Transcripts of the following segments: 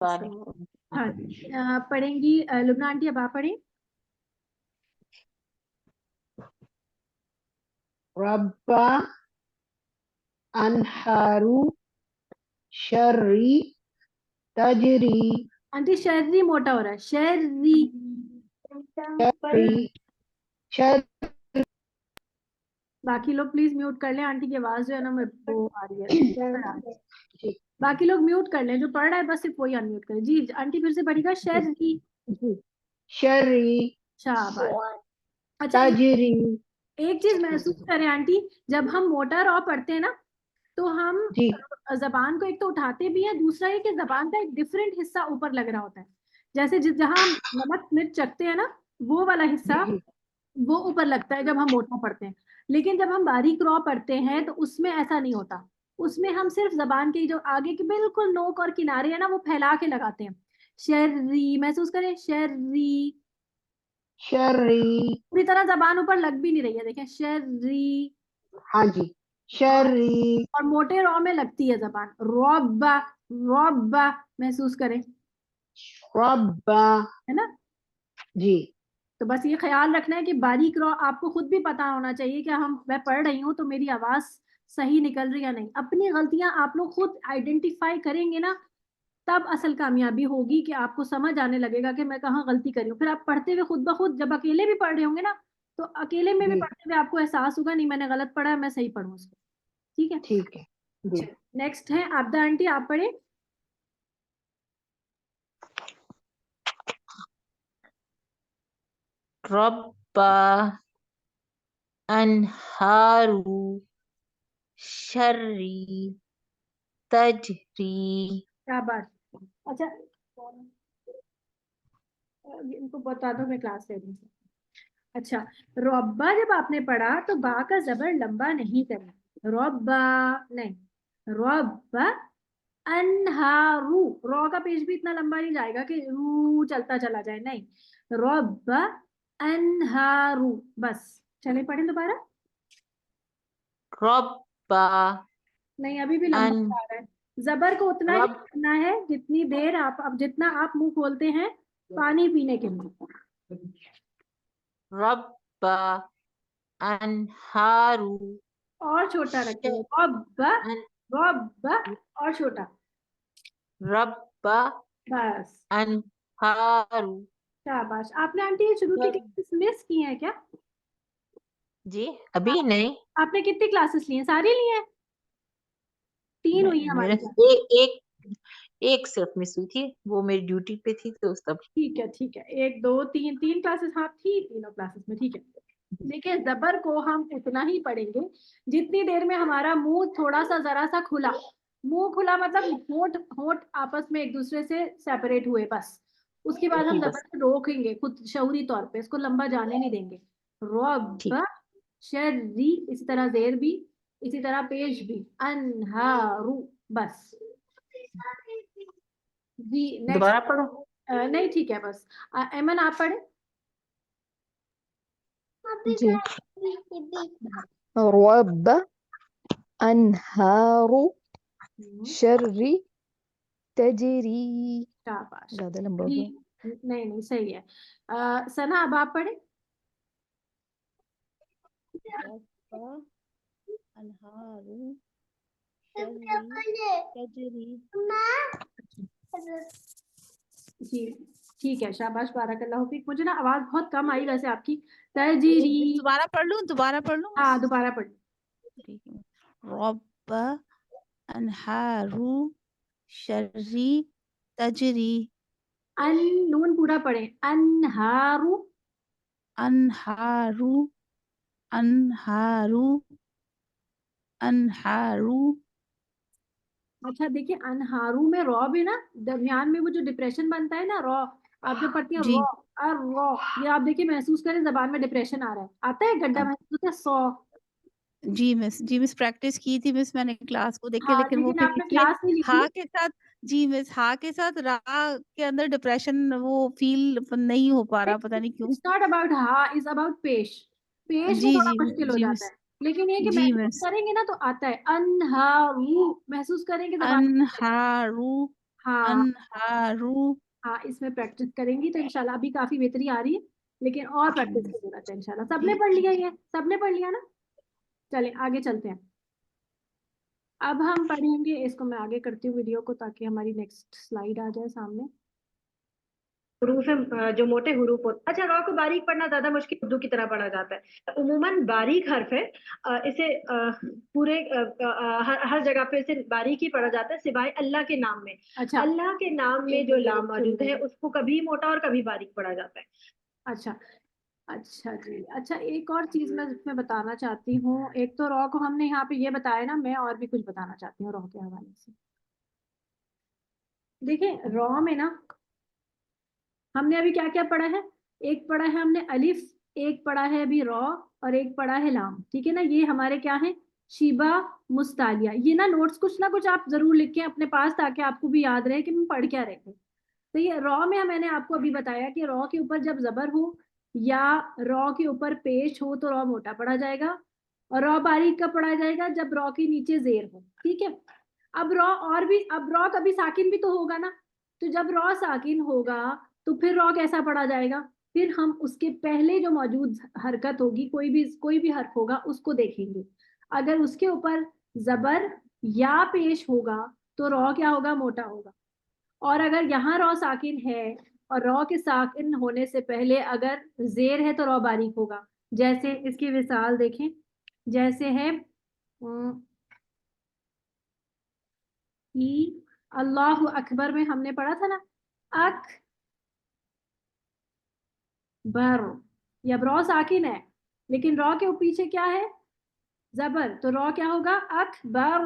हाँ पढ़ेंगी लुबना आंटी, अब आप पढ़ें। रब्बा अनहारू शर्री तजरी आंटी शर्री मोटा हो रहा है, शर्री। शर्री शर बाकी लोग प्लीज म्यूट कर लें, आंटी की आवाज जो है ना मैं वो आ रही है। बाकी लोग म्यूट कर लें, जो पढ़ रहा है बस सिर्फ वही अनम्यूट करें। जी आंटी फिर से पढ़िएगा, शर्री। शर्री शाबाश। अच्छा तजरी। एक चीज महसूस करें आंटी, जब हम मोटा रॉ पढ़ते हैं ना तो हम जी जबान को एक तो उठाते भी हैं, दूसरा ये कि जबान का एक डिफरेंट हिस्सा ऊपर लग रहा होता है। जैसे जिस जहां हम नमक मिर्च चखते हैं ना, वो वाला हिस्सा जी वो ऊपर लगता है जब हम मोटा पढ़ते हैं। लेकिन जब हम बारीक रॉ पढ़ते हैं तो उसमें ऐसा नहीं होता। उसमें हम सिर्फ जबान के जो आगे के बिल्कुल नोक और किनारे है ना वो फैला के लगाते हैं। शर्री महसूस करें, शर्री। शर्री। पूरी तरह जबान ऊपर लग भी नहीं रही है, देखें, शर्री। हाँ जी और शर्री। और मोटे रॉ में लगती है जबान, रौबा। रौबा महसूस करें, रब्बा। है ना। जी तो बस ये ख्याल रखना है कि बारीक रॉ आपको खुद भी पता होना चाहिए कि मैं पढ़ रही हूँ तो मेरी आवाज सही निकल रही है या नहीं। अपनी गलतियां आप लोग खुद आइडेंटिफाई करेंगे ना, तब असल कामयाबी होगी कि आपको समझ आने लगेगा कि मैं कहाँ गलती करी हूँ। फिर आप पढ़ते हुए खुद ब खुद जब अकेले भी पढ़ रहे होंगे ना, तो अकेले में भी जी पढ़ते हुए आपको एहसास होगा नहीं मैंने गलत पढ़ा है, मैं सही पढ़ूँ इसको। ठीक है। ठीक है जी। नेक्स्ट है आबदा आंटी, आप पढ़े। रब्बा अनहारू शर्री तजरी। क्या बात। अच्छा इनको बता दो, मैं क्लास ले रही हूँ। अच्छा, रौबा जब आपने पढ़ा तो बा का जबर लंबा नहीं करना, रौबा नहीं, रौबा। अनहारू, रॉ का पेज भी इतना लंबा नहीं जाएगा कि रू चलता चला जाए, नहीं। रौबा अनहारू, बस। चले पढ़ें दोबारा। रब्बा नहीं अभी भी लंबा अन जा रहा है। जबर को उतना ही रब करना है जितनी देर आप, अब जितना आप मुंह खोलते हैं पानी पीने के लिए। रब्बा अनहारू और छोटा रखेंगे, रब्बा। अन रब्बा और छोटा, रब्बा बस। अनहारू। शाबाश। आपने आंटी ये शुरू की क्लासेस मिस की हैं क्या? जी अभी नहीं। आपने कितनी क्लासेस ली हैं, सारी ली हैं? 3 हुई हैं मेरा हमारी क्लास। एक एक सिर्फ मिस हुई थी, वो मेरी ड्यूटी पे थी तो तब। ठीक है ठीक है, 1 2 3 3 क्लासेस हाँ थी, तीनों क्लासेस में, ठीक है। देखिए जबर को हम उतना ही पढ़ेंगे जितनी देर में हमारा मुंह थोड़ा सा जरा सा खुला। मुंह खुला मतलब होंठ होंठ आपस में एक दूसरे से सेपरेट हुए, बस। उसके बाद हम जी जबर बस को रोकेंगे खुद शऊरी तौर पे, इसको लंबा जाने नहीं देंगे। ठीक। रब शर्री, इसी तरह जेर भी, इसी तरह पेश भी, अनहारू, बस। जी नेक्स्ट। दोबारा पढ़ो। नहीं ठीक है बस। एमन आप पढ़े। जी रब्बा अनहारू शर्री तजरी। शाबाश। ज्यादा लंबा हो जी गया। नहीं नहीं सही है। सना अब आप पढ़े। रब्बा अनहारू शर्री तजरी। जी ठीक है, शाबाश, बारकल्लाहु फीक। मुझे ना आवाज बहुत कम आई वैसे आपकी। तजीरी। दोबारा पढ़ लूं, दोबारा पढ़ लूं। हाँ दोबारा पढ़। ठीक है। रब्बा अनहारू शर्री तजरी। अन, नून पूरा पढ़े, अनहारू। अनहारू अनहारू अनहारू। अच्छा देखिए, अनहारू में रॉ भी ना, दरमियान में वो जो डिप्रेशन बनता है ना रॉ, आप जो पढ़ती हैं जी रॉ और रॉ, ये आप देखिए महसूस करें जबान में डिप्रेशन आ रहा है, आता है गड्ढा महसूस होता है, सौ। जी मिस प्रैक्टिस की थी मिस मैंने क्लास को देख के, हाँ लेकिन वो लेकिन फिर आपने इसलिए क्लास नहीं लिखी। हा के साथ। जी मिस हा के साथ रा के अंदर डिप्रेशन वो फील नहीं हो पा रहा, पता नहीं क्यों। इट्स नॉट अबाउट हा, इज अबाउट पेश। पेश में जी थोड़ा जी मुश्किल हो जी जाता मिस। है, लेकिन ये कि जी महसूस मिस करेंगे ना तो आता है। अनहारू महसूस करेंगे जबान में। अनहारू हाँ अनहारू। हाँ, इसमें प्रैक्टिस करेंगी तो इंशाल्लाह। अभी काफी बेहतरी आ रही है, लेकिन और प्रैक्टिस की जरूरत है इंशाल्लाह। सबने पढ़ लिया, ये सबने पढ़ लिया ना? चले आगे चलते हैं। अब हम पढ़ेंगे, इसको मैं आगे करती हूँ वीडियो को ताकि हमारी नेक्स्ट स्लाइड आ जाए सामने। हरूफ है, जो मोटे हरूफ होते। अच्छा, रॉ को बारीक पढ़ना ज्यादा मुश्किल उर्दू की तरह पढ़ा जाता है। उम्मूमन बारीक हर्फ है, इसे पूरे हर जगह पे इसे बारीक ही पढ़ा जाता है सिवाय अल्लाह के नाम में। अच्छा, अल्लाह के नाम में जो लाम मौजूद है उसको कभी मोटा और कभी बारीक पढ़ा जाता है। अच्छा अच्छा जी। अच्छा, एक और चीज मैं इसमें बताना चाहती हूँ। एक तो रॉ को हमने यहाँ पे ये बताया ना, मैं और भी कुछ बताना चाहती हूँ रॉ के हवाले से। देखिए रॉ में ना हमने अभी क्या क्या पढ़ा है। एक पढ़ा है हमने अलिफ, एक पढ़ा है अभी रॉ, और एक पढ़ा है लाम। ठीक है ना, ये हमारे क्या है, शीबा मुस्तालिया। ये ना नोट्स कुछ ना कुछ आप जरूर लिखें अपने पास ताकि आपको भी याद रहे कि हम पढ़ क्या रहे थे। तो ये रॉ में मैंने आपको अभी बताया कि रॉ के ऊपर जब जबर हो या रॉ के ऊपर पेश हो तो रॉ मोटा पढ़ा जाएगा, और रॉ बारीक का पढ़ा जाएगा जब रॉ के नीचे जेर हो। ठीक है। अब रॉ और भी, अब रॉ कभी साकिन भी तो होगा ना, तो जब रॉ साकिन होगा तो फिर रॉ कैसा पढ़ा जाएगा? फिर हम उसके पहले जो मौजूद हरकत होगी, कोई भी हर्फ होगा उसको देखेंगे। अगर उसके ऊपर जबर या पेश होगा तो रॉ क्या होगा, मोटा होगा। और अगर यहाँ रॉ साकिन है और रॉ के साकिन होने से पहले अगर जेर है तो रॉ बारीक होगा। जैसे इसकी मिसाल देखें, जैसे है कि अल्लाह अकबर में हमने पढ़ा था ना, अकबर। ये अब रॉ साकिन है लेकिन रॉ के पीछे क्या है, जबर, तो रॉ क्या होगा, अकबर,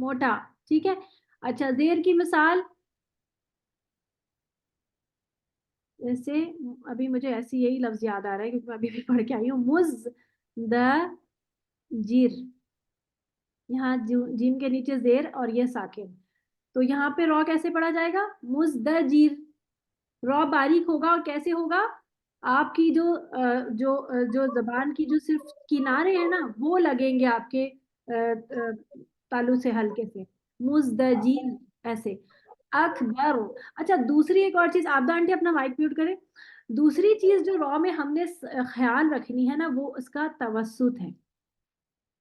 मोटा। ठीक है। अच्छा, जेर की मिसाल, जैसे अभी मुझे ऐसी यही लफ्ज याद आ रहा है क्योंकि मैं अभी भी पढ़ के आई हूँ, मुज द जिर। यहाँ जिम के नीचे जेर और ये साकिन, तो यहाँ पे रॉ कैसे पढ़ा जाएगा, मुजदजिर। रॉ बारीक होगा और कैसे होगा, आपकी जो जबान की जो सिर्फ किनारे हैं ना वो लगेंगे आपके तालु से हल्के से, मुजदजिर ऐसे। अकबर। अच्छा, दूसरी एक और चीज, आपदा आंटी अपना माइक म्यूट करें। दूसरी चीज जो रॉ में हमने ख्याल रखनी है ना, वो उसका तवस्सुत है।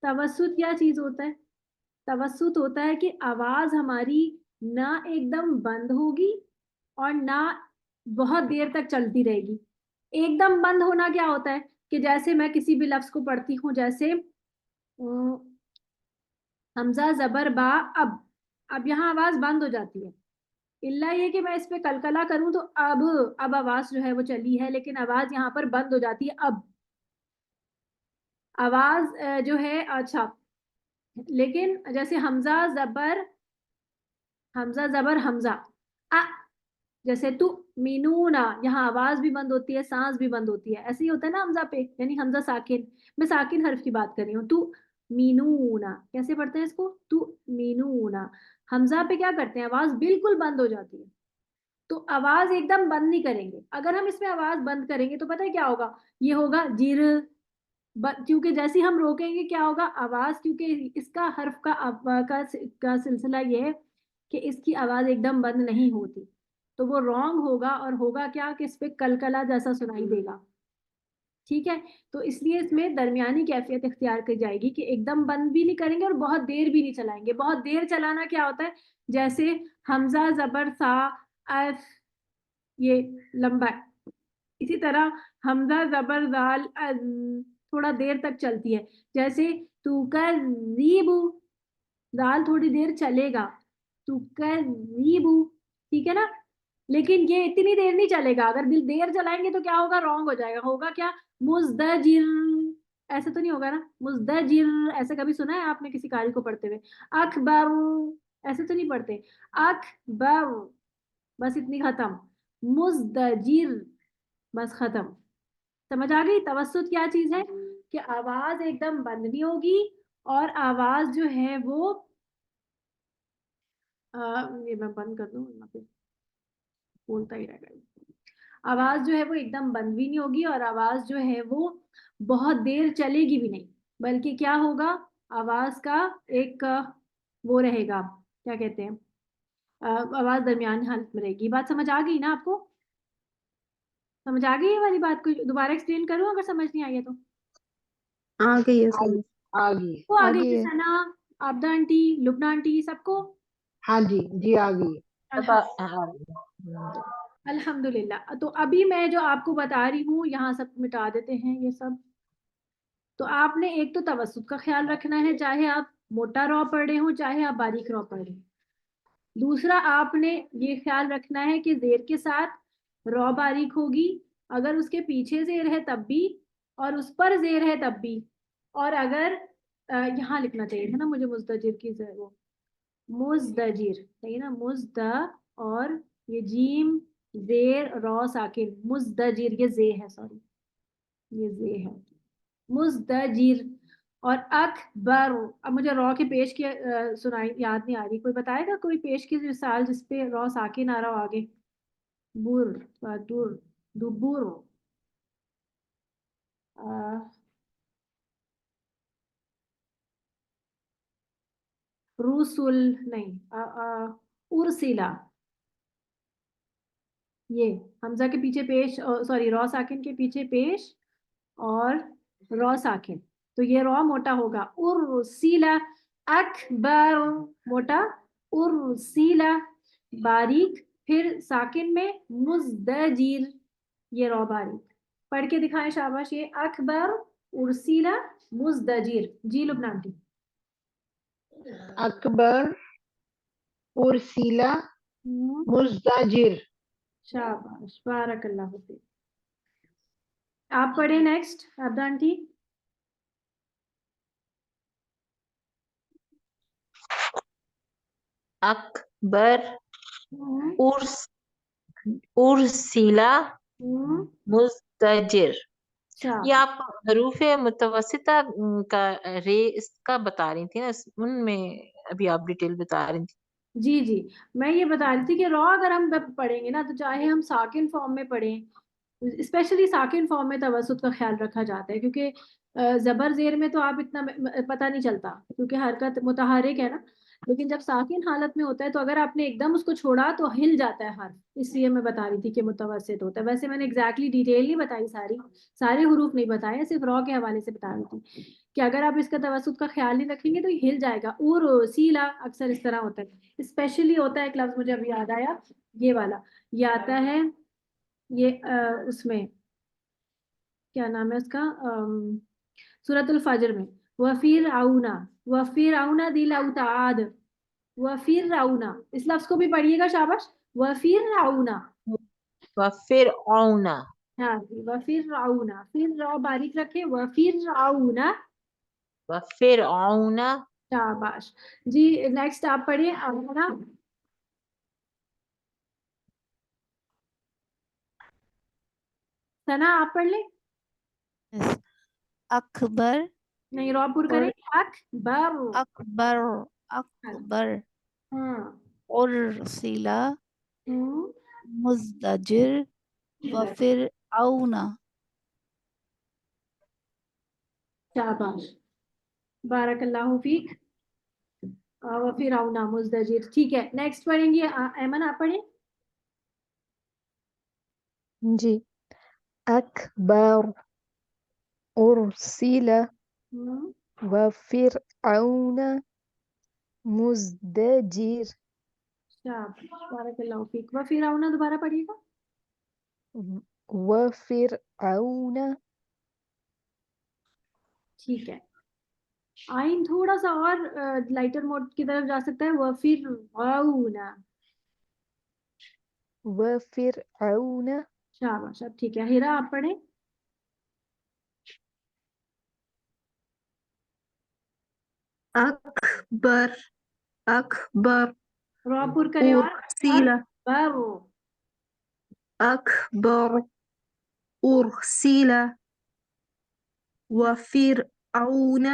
तवस्सुत क्या चीज होता है? तवस्सुत होता है कि आवाज हमारी ना एकदम बंद होगी और ना बहुत देर तक चलती रहेगी। एकदम बंद होना क्या होता है कि जैसे मैं किसी भी लफ्ज को पढ़ती हूँ, जैसे हमजा जबर बा, अब यहाँ आवाज बंद हो जाती है। इल्ला ये कि मैं इस पे कलकला करूं तो अब आवाज जो है वो चली है, लेकिन आवाज यहाँ पर बंद हो जाती है। अब आवाज जो है, अच्छा, लेकिन जैसे हमजा जबर हमजा, आ, जैसे तू मीनूना, यहाँ आवाज भी बंद होती है, सांस भी बंद होती है। ऐसे ही होता है ना हमजा पे, यानी हमजा साकिन। मैं साकिन हर्फ की बात कर रही हूँ। तू मीनूना कैसे पढ़ते हैं इसको, तू मीनूना। हमजा पे क्या करते हैं, आवाज बिल्कुल बंद हो जाती है। तो आवाज एकदम बंद नहीं करेंगे। अगर हम इसमें आवाज बंद करेंगे तो पता है क्या होगा, ये होगा जिर। क्योंकि जैसे ही हम रोकेंगे क्या होगा, आवाज, क्योंकि इसका हर्फ का सिलसिला ये है कि इसकी आवाज एकदम बंद नहीं होती, तो वो रॉन्ग होगा और होगा क्या कि इस पे कलकला जैसा सुनाई देगा। ठीक है। तो इसलिए इसमें दरमियानी कैफियत इख्तियार की जाएगी कि एकदम बंद भी नहीं करेंगे और बहुत देर भी नहीं चलाएंगे। बहुत देर चलाना क्या होता है, जैसे हमजा जबर सा, अफ, ये लंबा है। इसी तरह हमजा जबर दाल थोड़ा देर तक चलती है। जैसे तू कर रीबू, दाल थोड़ी देर चलेगा, तू कर रीबू। ठीक है ना, लेकिन ये इतनी देर नहीं चलेगा। अगर दिल देर चलाएंगे तो क्या होगा, रॉन्ग हो जाएगा। होगा क्या, मुजदजिर। ऐसे तो नहीं होगा ना, मुजदजिर। ऐसे कभी सुना है आपने किसी कारी को पढ़ते हुए? अखबर, ऐसे तो नहीं पढ़ते। अखबर, बस इतनी खत्म। मुजदजिर, बस खत्म। समझ आ गई तवस्सुत क्या चीज है, कि आवाज एकदम बंद नहीं होगी और आवाज जो है वो ये मैं बंद कर दूं, यहाँ पे बोलता ही रहेगा। आवाज जो है वो एकदम बंद भी नहीं होगी और आवाज जो है वो बहुत देर चलेगी भी नहीं, बल्कि क्या होगा, आवाज का एक वो रहेगा, क्या कहते हैं, आवाज दरमियान हालत में रहेगी। बात समझ आ गई ना आपको? समझ आ गई ये वाली बात? को दोबारा एक्सप्लेन करूं अगर समझ नहीं आई है तो? आ गई है आ समझ। आ गई। वो आ गई आगे थी है। सना, आबदा आंटी, लुबना आंटी, सबको? हाँ जी, जी आ गई। अल्हम्दुलिल्लाह। तो अभी मैं जो आपको बता रही हूँ यहाँ सब मिटा देते हैं ये सब। तो आपने एक तो तवस्सुत का ख्याल रखना है, चाहे आप मोटा रॉ पढ़ रहे हो चाहे आप बारीक रॉ पढ़ रहे हो। दूसरा आपने ये ख्याल रखना है कि जेर के साथ रॉ बारीक होगी, अगर उसके पीछे जेर है तब भी, और उस पर जेर है तब भी। और अगर यहाँ लिखना चाहिए था ना मुझे मुज़दजिर की वो मुज़दजिर, सही ना, मुज़द और ये जीम जेर रॉ साकिन, मुज़दजिर, ये जे है, सॉरी ये जे है, मुज़दजिर। और अकबर, अब मुझे रॉ के पेश की सुनाई याद नहीं आ रही, कोई बताएगा कोई पेश की मिसाल जिसपे रॉ साकिन आ रहा हो आगे? बुर, दुर, दुबुर, रुसुल, नहीं, उर्सिला। ये हमजा के पीछे पेश, सॉरी रॉ साकिन के पीछे पेश और रॉ साकिन, तो ये रॉ मोटा होगा, उर्सिला। अकबर मोटा, उर्सिला बारीक, फिर साकिन में मुज़दजिर, ये रॉ बारीक। पढ़ के दिखाएं शाबाश, ये अकबर, उर्सिला, मुज़दजिर। जी लुबना आंटी। अकबर, उर्सिला, मुज़दजिर। शाबाश, बारकल्लाहु फीक। आप पढ़े नेक्स्ट, अब्दा आंटी। अकबर, हम्म, उर्स उर्सिला, हम्म, मुज़दजिर। ये शाबाश। आप हरूफ मुतवस्सिता का रे इसका बता रही थी ना, उनमें अभी आप डिटेल बता रही थी। जी जी, मैं ये बता रही थी कि रॉ अगर हम पढ़ेंगे ना, तो चाहे हम साकिन फॉर्म में पढ़ें, स्पेशली साकिन फॉर्म में तवसुत का ख्याल रखा जाता है, क्योंकि जबर जेर में तो आप इतना पता नहीं चलता क्योंकि हरकत मुतहरिक है ना। लेकिन जब साकिन हालत में होता है तो अगर आपने एकदम उसको छोड़ा तो हिल जाता है हर्फ, इसलिए मैं बता रही थी कि मुतवस्सित होता है। वैसे मैंने एग्जैक्टली डिटेल नहीं बताई, सारे हरूफ नहीं बताए, सिर्फ रॉ के हवाले से बता रही थी कि अगर आप इसका तवसुत का ख्याल नहीं रखेंगे तो ये हिल जाएगा। और सीला अक्सर इस तरह होता है, स्पेशली होता है एक लफ्ज मुझे अभी याद आया, ये वाला, ये आता है, ये उसमें क्या नाम है उसका, सूरतुल फजर में, वफिर आउना, वफिर आउना दिल औताद, वफिर आउना, इस लफ्ज को भी पढ़िएगा शाबाश, वफिर आउना। व फिर औना, हाँ जी, वफिर आउना, फिर रॉ बारीक रखे, वफिर आउना। व फिर औना, शाबाश जी। नेक्स्ट आप पढ़िए आउना। सना आप पढ़ ले। Yes. अकबर नहीं, रॉपुर और करें, अकबर। अकबर, अकबर हाँ। उर्सिला, हम्म, मुज़दजिर व फिर औना। शाबाश, बारकल्लाहु फीक। और फिर आउना मुज़दजिर, ठीक है। नेक्स्ट पढ़ेंगे ऐमन, आप पढ़े। जी। अकबर, उर्सिला, हम्म, वफिरऔन, मुज़दजिर, शाबाश, बारकल्लाहु फीक। व फिर आउना दोबारा पढ़िएगा। वफिरऔन, ठीक है। आइन थोड़ा सा और लाइटर मोड की तरफ जा सकता है, व फिर आउना। वफिरऔन, शाबाश, अब ठीक है। हिरा आप पढ़े। अकबर, अकबर, रॉपुर करें और उर्सिला, अकबर। अकबर, उर्सिला, वफिरऔन,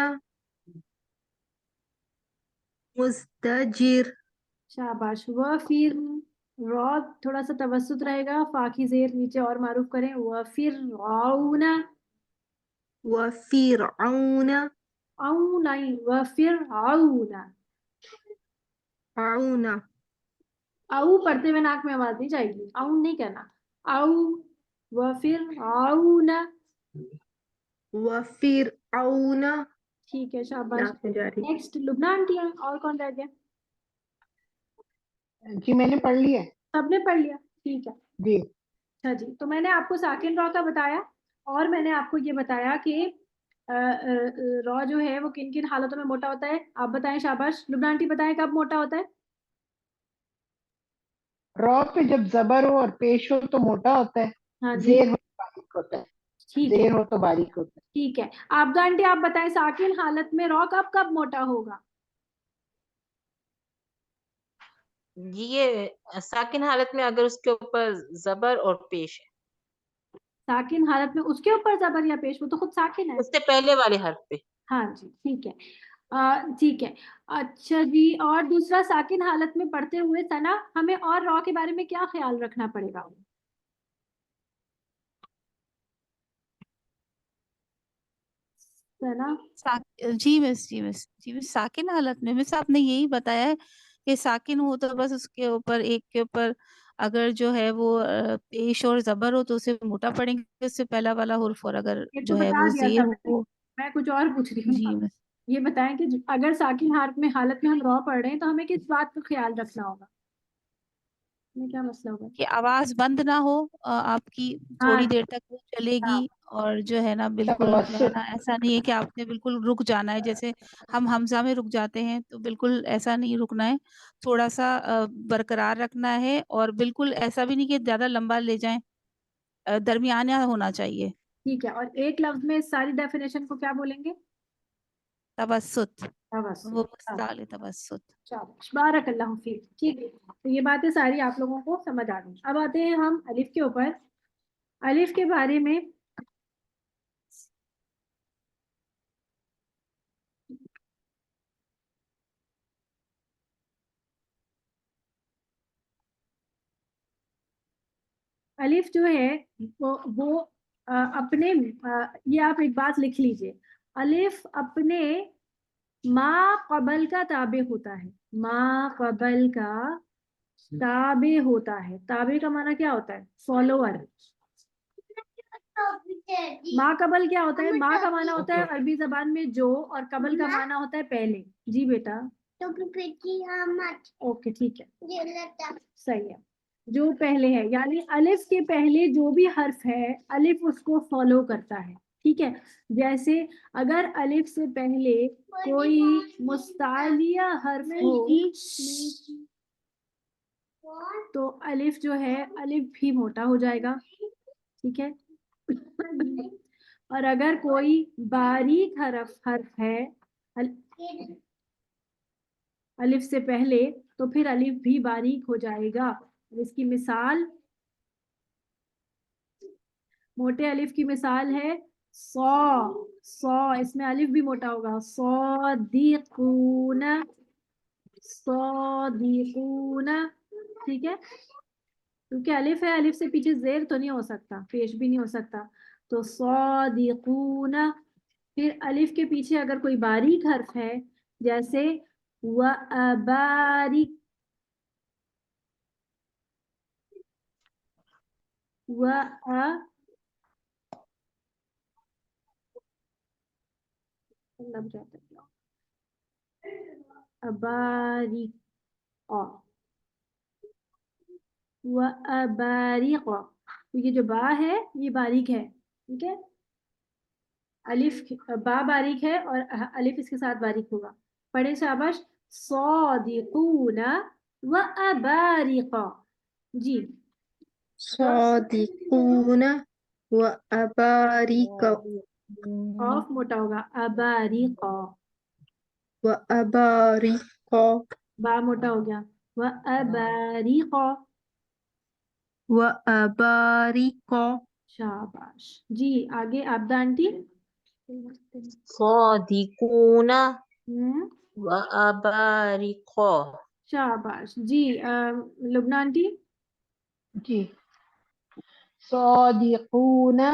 मुज़दजिर, शाबाश। व फिर रॉ थोड़ा सा तवसुत रहेगा, फा की जेर नीचे और मारूफ करें, व फिर आउना। वफिरऔन, आऊ नहीं, व फिर आउना। औन, आऊ पढ़ते हुए नाक में आवाज नहीं जाएगी, आऊ नहीं कहना, आऊ व फिर आऊ ना। वफिरऔन ठीक है, शाबाश। नाक में जा रही। नेक्स्ट लुबना आंटी है, और कौन रह गया? जी मैंने पढ़ लिया है। सबने पढ़ लिया, ठीक है। जी अच्छा जी, तो मैंने आपको साकिन रॉ का बताया, और मैंने आपको ये बताया कि रॉ जो है वो किन किन हालतों में मोटा होता है। आप बताएं, शाबाश। लुबना आंटी बताएं कब मोटा होता है? रॉ पे जब जबर हो और पेश हो तो मोटा होता है, हाँ जी, जेर हो तो बारीक होता है, ठीक है, जेर हो तो बारीक होता ठीक है। आबदा आंटी आप बताएं, साकिन हालत में रॉ कब कब मोटा होगा? ये साकिन हालत में अगर उसके ऊपर जबर और पेश है, साकिन हालत में उसके ऊपर जबर या पेश, वो तो खुद साकिन है। उससे पहले वाले हर्फ पे। हाँ जी, ठीक है। ठीक है। अच्छा जी, और दूसरा, साकिन हालत में पढ़ते हुए सना हमें और रॉ के बारे में क्या ख्याल रखना पड़ेगा? सना। जी मिस, साकिन हालत में मिस आपने यही बताया है कि साकिन हो तो बस उसके ऊपर एक के ऊपर अगर जो है वो पेश और जबर हो तो उसे मोटा पड़ेंगे, उससे पहला वाला हुर्फ, और अगर ये तो जो है बता वो दिया था जेर मैंने, हो। मैं कुछ और पूछ रही हूँ जी ना। मिस, ये बताएं कि अगर साकिन हालत में हम रॉ पढ़ रहे हैं तो हमें किस बात का ख्याल रखना होगा? में क्या मसला होगा? कि आवाज बंद ना हो, आपकी हाँ थोड़ी देर तक वो चलेगी, हाँ, और जो है ना बिल्कुल जो है तवस्सुत। ना ऐसा नहीं है कि आपने बिल्कुल रुक जाना है, जैसे हम हमजा में रुक जाते हैं तो बिल्कुल ऐसा नहीं रुकना है, थोड़ा सा बरकरार रखना है, और बिल्कुल ऐसा भी नहीं कि ज्यादा लंबा ले जाएं, दरमियाना होना चाहिए। ठीक है। और एक लफ्ज में इस सारी डेफिनेशन को क्या बोलेंगे? तवस्सुत, तवस्सुत। वो हाँ, मुस्ताले तवस्सुत। शाबाश, बारकल्लाहु फीक। ठीक है, तो ये बातें सारी आप लोगों को समझ आ गई। अब आते हैं हम अलिफ के ऊपर। अलिफ के बारे में अलिफ जो है वो अपने ये आप एक बात लिख लीजिए, अलिफ अपने मा कबल का ताबे होता है। मा कबल का ताबे होता है। ताबे का माना क्या होता है? फॉलोअर। मा कबल क्या होता है? मा का माना होता है अरबी जबान में जो, और कबल का माना होता है पहले। जी बेटा, ओके ठीक है, सही है। जो पहले है, यानी अलिफ के पहले जो भी हर्फ है अलिफ उसको फॉलो करता है। ठीक है, जैसे अगर अलिफ से पहले कोई मुस्तालिया हर्फ हो तो अलिफ जो है अलिफ भी मोटा हो जाएगा। ठीक है, और अगर कोई बारीक हर्फ है अलिफ से पहले तो फिर अलिफ भी बारीक हो जाएगा। इसकी मिसाल, मोटे अलिफ की मिसाल है सौ। सौ, इसमें अलिफ भी मोटा होगा। सौदीकूना, सौदीकूना। ठीक है, क्योंकि अलिफ है, अलिफ से पीछे जेर तो नहीं हो सकता, पेश भी नहीं हो सकता, तो सौदीकूना। फिर अलिफ के पीछे अगर कोई बारीक हर्फ है, जैसे व अबारिक, व अबारिक, व अबारिक, तो ये जो बा है ये बारीक है। ठीक है, अलिफ बा बारीक है और अलिफ इसके साथ बारीक होगा। पढ़े शाबाश, सौदिकूना व अबारिक। जी, सादिकून व अबारिक ऑफ मोटा होगा, अबारिक। व अबारिक बा मोटा हो गया, व अबारिक। व अबारिक शाबाश जी। आगे आबदा आंटी। सादिकूना हम्म, व अबारिको। शाबाश जी। लुबना आंटी। जी। सौदिकूना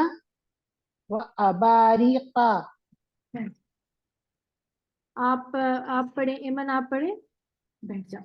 व अबारिका। आप पढ़े, इमन आप पढ़े, बैठ जाओ।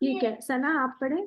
ठीक है, सना आप पढ़े।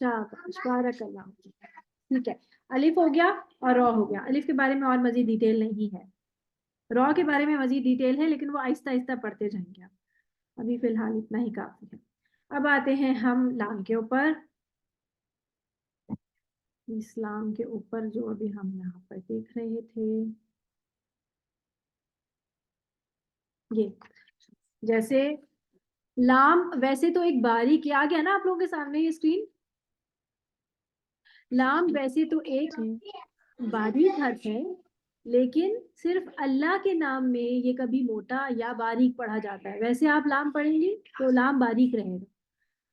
शाबाश, बारकल्लाह। ठीक है, अलिफ हो गया और रॉ हो गया। अलिफ के बारे में और मजीद डिटेल नहीं है, रॉ के बारे में मजीद डिटेल है, लेकिन वो आहिस्ता आहिस्ता पढ़ते जाएंगे आप। अभी फिलहाल इतना ही काफी है। अब आते हैं हम लाम के ऊपर। इस्लाम के ऊपर जो अभी हम यहाँ पर देख रहे थे, ये जैसे लाम, वैसे तो एक बारीक, ये आ गया ना आप लोगों के सामने ये स्क्रीन। लाम वैसे तो एक बारीक हर्फ है, लेकिन सिर्फ अल्लाह के नाम में ये कभी मोटा या बारीक पढ़ा जाता है। वैसे आप लाम पढ़ेंगे तो लाम बारीक रहेगा।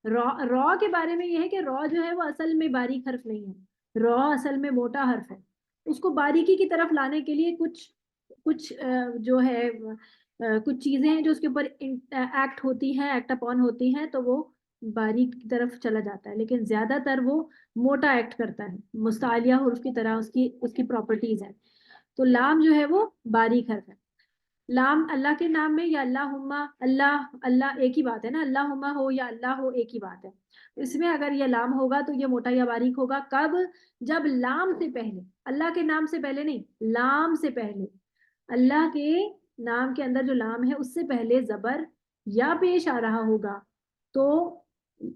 रॉ रॉ के बारे में ये है कि रॉ जो है वो असल में बारीक हर्फ नहीं है, रॉ असल में मोटा हर्फ है। उसको बारीकी की तरफ लाने के लिए कुछ कुछ जो है कुछ चीजें हैं जो उसके ऊपर एक्ट होती हैं, एक्ट अपॉन होती हैं, तो वो बारीक की तरफ चला जाता है, लेकिन ज्यादातर वो मोटा एक्ट करता है, मुस्तालिया हुर्फ की तरह उसकी उसकी प्रॉपर्टीज है। तो लाम जो है वो बारीक हर्फ है। लाम अल्लाह के नाम में या अल्लाहुम्मा, अल्लाह अल्लाह एक ही बात है ना, अल्लाहुम्मा हो या अल्लाह हो एक ही बात है। इसमें अगर ये लाम होगा तो ये मोटा या बारीक होगा कब, जब लाम से पहले, अल्लाह के नाम से पहले नहीं, लाम से पहले, अल्लाह के नाम के अंदर जो लाम है उससे पहले जबर या पेश आ रहा होगा, तो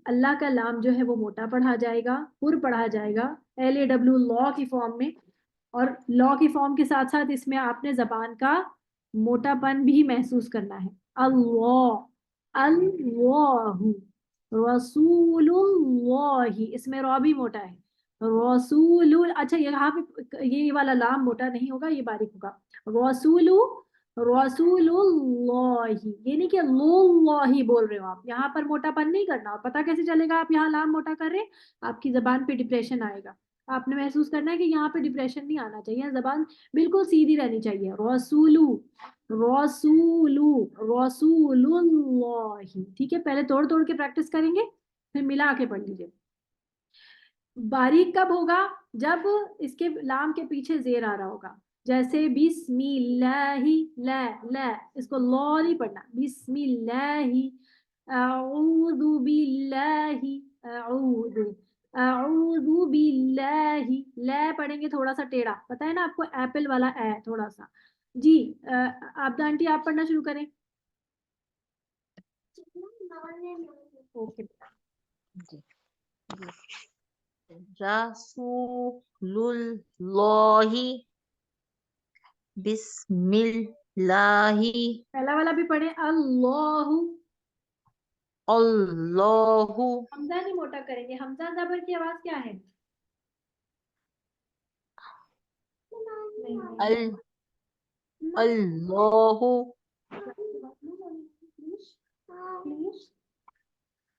अल्लाह का लाम जो है वो मोटा पढ़ा जाएगा, पुर पढ़ा जाएगा, LAW लॉ की फॉर्म में। और लॉ की फॉर्म के साथ साथ इसमें आपने जबान का मोटापन भी महसूस करना है। अल्लाह, अल्लाहु, रसूलुल्लाही, इसमें रॉ भी मोटा है। रसूलुल, अच्छा यहाँ पे ये वाला लाम मोटा नहीं होगा, ये बारीक होगा। रसूलु, रसूलुल्लाही, ये नहीं कि लुल्लाही बोल रहे हो आप, यहाँ पर मोटापन नहीं करना। और पता कैसे चलेगा आप यहाँ लाम मोटा कर रहे हैं, आपकी जबान पे डिप्रेशन आएगा। आपने महसूस करना है कि यहाँ पे डिप्रेशन नहीं आना चाहिए, जबान बिल्कुल सीधी रहनी चाहिए। रसूलू, रसूलू, रसूलुल्लाही। ठीक है, पहले तोड़ तोड़ के प्रैक्टिस करेंगे, फिर मिला के पढ़ लीजिए। बारीक कब होगा, जब इसके लाम के पीछे जेर आ रहा होगा। जैसे बिस्मिल्लाही, ला ला, इसको लॉ नहीं पढ़ना, बिस्मिल्लाही, अऊज़ु बिल्लाही, अऊज़ु, अऊज़ु बिल्लाही, ला पढ़ेंगे थोड़ा सा टेढ़ा, पता है ना आपको, एप्पल वाला ए थोड़ा सा। जी आप आंटी आप पढ़ना शुरू करें। ओके, जी रसूलुल्लाही बिस्मिल्लाही पहला वाला भी पढ़े, अल्लाहु। अल्लाहु हमजा नहीं मोटा करेंगे, हमजा जबर की आवाज क्या है? नहीं, अल अल्लाहु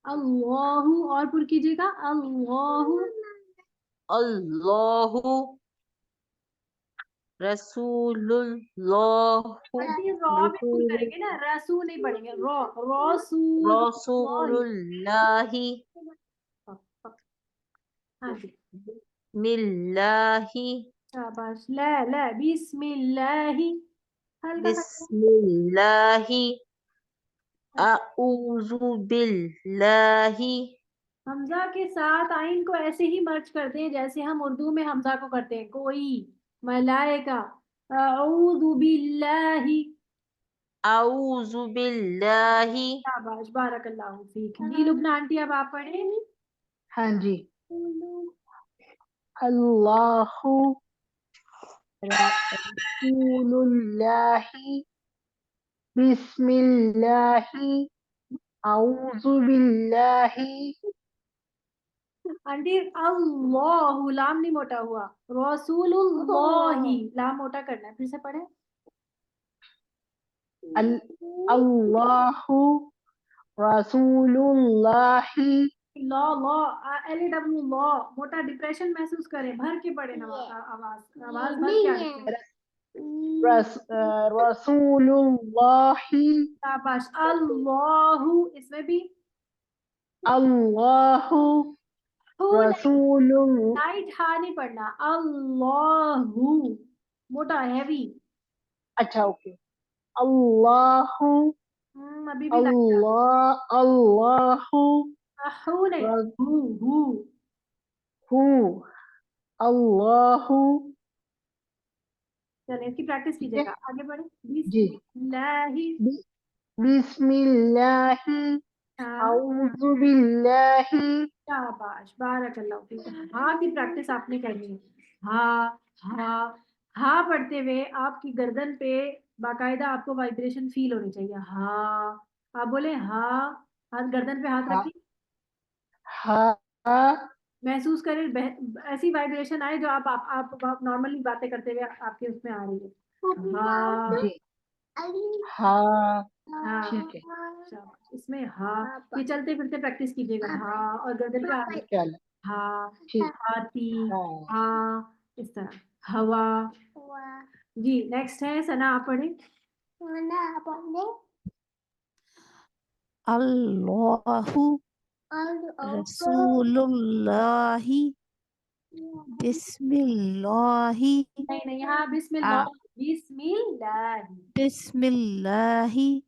अल्लाहु, और पुर कीजिएगा, अल्लाहु। अल्लाहु रसूलुल्लाह आंटी रॉ बिल्कुल करेंगे ना, रसू नहीं पढ़ेंगे, रॉ, रसूल। रसूलुल्लाही हाँ जी, बिस्मिल्लाही शाबाश, ला ला, बिस्मिल्लाही, हल्का सा। बिस्मिल्लाही अऊज़ु बिल्लाही। हमजा के साथ आइन को ऐसे ही मर्ज करते हैं जैसे हम उर्दू में हमजा को करते हैं, कोई, मलाइका, अऊज़ु बिल्लाही। अऊज़ु बिल्लाही शाबाश, बारकल्लाहु फीक। जी लुबना आंटी अब आप पढ़ें। हाँ जी। अल्लाहु रसूलुल्लाही बिस्मिल्लाही अऊज़ु बिल्लाही। आंटी अल्लाह, लाम नहीं मोटा हुआ, रसूलुल्लाही, लाम मोटा करना है, फिर से पढ़े। अल्लाहु रसूलुल्लाही। लॉ लॉ, LAW लॉ, मोटा डिप्रेशन महसूस करें, भर के पढ़े ना, आवाज आवाज भर के आनी चाहिए। रसूलुल्लाही शाबाश, अल्लाहु, इसमें भी अल्लाहु हु नहीं, रसूलुल्लाह। लाइट हा नहीं पढ़ना, अल्लाहु, मोटा हैवी। अच्छा ओके। अल्लाहु अभी भी लाइट हा। अल्लाहु हु नहीं, हु। रसूलहु अल्लाहु। चलिए इसकी प्रैक्टिस ठीक है कीजिएगा, आगे बढ़े। जी। बिस्मिल्लाहि। बि- बिस्मिल्लाहि हाँ, औज़ु बिल्लाहि। शाबाश, बारकल्लाह फीक। हाँ की प्रैक्टिस आपने करनी है। हाँ हाँ, हाँ पढ़ते हुए आपकी गर्दन पे बाकायदा आपको वाइब्रेशन फील होनी चाहिए। हाँ, आप बोले हाँ, हाथ गर्दन पे हाथ हा रखिए, हा महसूस करें ऐसी वाइब्रेशन आए जो आप नॉर्मली बातें करते हुए आपके उसमें आ रही है। हाँ जी। हा हाँ, ठीक है शाबाश। इसमें हाँ ये चलते फिरते प्रैक्टिस कीजिएगा। हाँ और गर्दन पे हाथ, ठीक है अल्लाह। हाँ, ठीक। हाथी, हाँ हाँ, इस तरह, हवा। जी नेक्स्ट है सना, आप पढ़े। अल्लाहु रसूलुल्लाहि बिस्मिल्लाहि नहीं नहीं, हाँ आ बिस्मिल्लाह, बिस्मिल्लाह। बिस्मिल्लाहि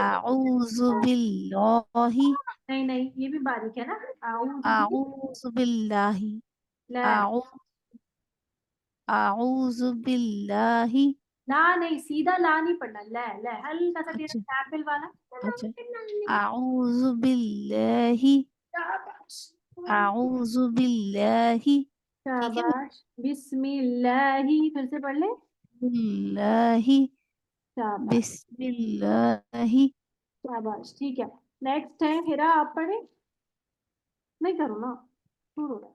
आऊज़ु बिल्लाहि नहीं नहीं, ये भी बारीक है ना, आऊज़ भी, आऊज़ु बिल्लाहि ला, आऊ आऊज़ु बिल्लाहि। ला नहीं, सीधा ला नहीं पढ़ना, ला ला हल्का सा अच्छा टेढ़ा एप्पल वाला। अच्छा आऊज़ु बिल्लाहि शाबाश, आऊज़ु बिल्लाहि। ठीक है शाबाश, बिस्मिल्लाही, फिर से पढ़ ले। बिल्लाहि शाबाश, बिस्मिल्लाहि शाबाश, ठीक है। नेक्स्ट है हिरा, आप पढ़े। नहीं करो ना, शुरू हो रहा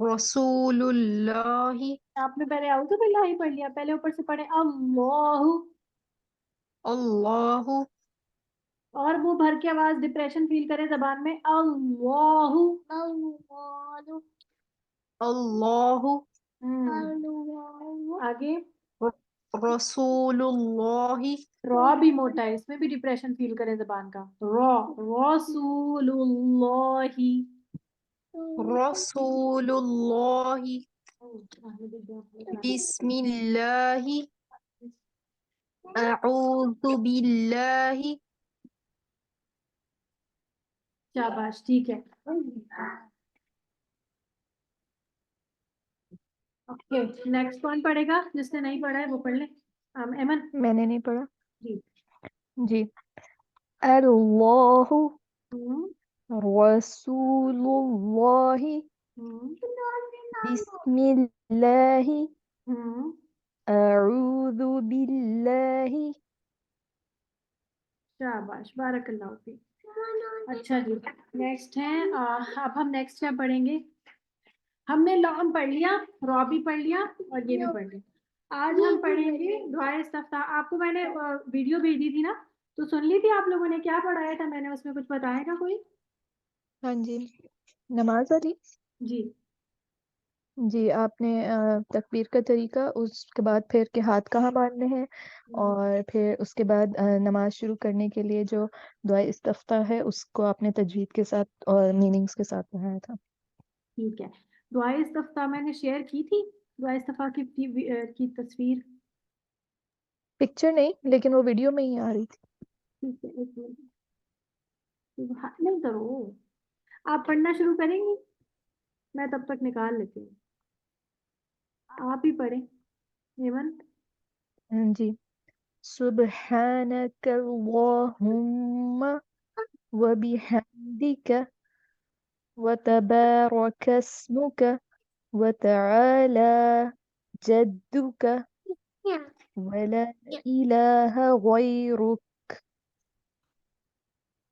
रसूलुल्लाहि है। आपने पहले आउज़ु बिल्लाही पढ़ लिया, पहले ऊपर से पढ़े अल्लाहु, अल्लाहु और मुंह भर के आवाज डिप्रेशन फील करें जबान में, अल्लाहु। अल्लाहु आगे, रसूलुल्लाहि रॉ भी मोटा है, इसमें भी डिप्रेशन फील करें जबान का, रॉ, रसूलुल्लाही। रसूलुल्लाहि बिस्मिल्लाहि अऊज़ु बिल्लाहि। शाबाश, ठीक है। ओके, नेक्स्ट कौन पढ़ेगा, जिसने नहीं पढ़ा है वो पढ़ ले। एमन। मैंने नहीं पढ़ा जी। जी। अल्लाहु हम्म, रसूलुल्लाहि हम्म, बिस्मिल्लाहि हम्म, अऊज़ु बिल्लाहि। शाबाश, बारकल्लाह फीक। अच्छा जी, नेक्स्ट है, अब हम नेक्स्ट क्या पढ़ेंगे। हमने लॉम पढ़ लिया, रॉ भी पढ़ लिया, और ये भी पढ़ लिया। आज हम पढ़ेंगे दुआए इस्तिफ्ताह। आपको मैंने वीडियो भेजी थी ना, तो सुन ली थी आप लोगों ने, क्या पढ़ाया था मैंने उसमें, कुछ बताएगा कोई। हाँ जी। नमाज वाली। जी, जी आपने तकबीर का तरीका, उसके बाद फिर के हाथ कहाँ बांधने हैं, और फिर उसके बाद नमाज शुरू करने के लिए जो दुआ इस्तिफ्ताह है उसको आपने तजवीद के साथ और मीनिंग्स के साथ पढ़ाया था। ठीक है। दुआए इस्तिफ्ताह मैंने शेयर की थी, दुआए इस्तिफ्ताह की तस्वीर। पिक्चर नहीं, लेकिन वो वीडियो में ही आ रही थी। ठीक है, एक मिनट, नहीं करो, आप पढ़ना शुरू करेंगी, मैं तब तक निकाल लेती हूँ, आप ही पढ़ें हेमंत। हाँ जी। सुब्हानक अल्लाहुम्मा व बिहम्दिक व तबारक अस्मुक व तआला जद्दुक व ला इलाहा गैरुक।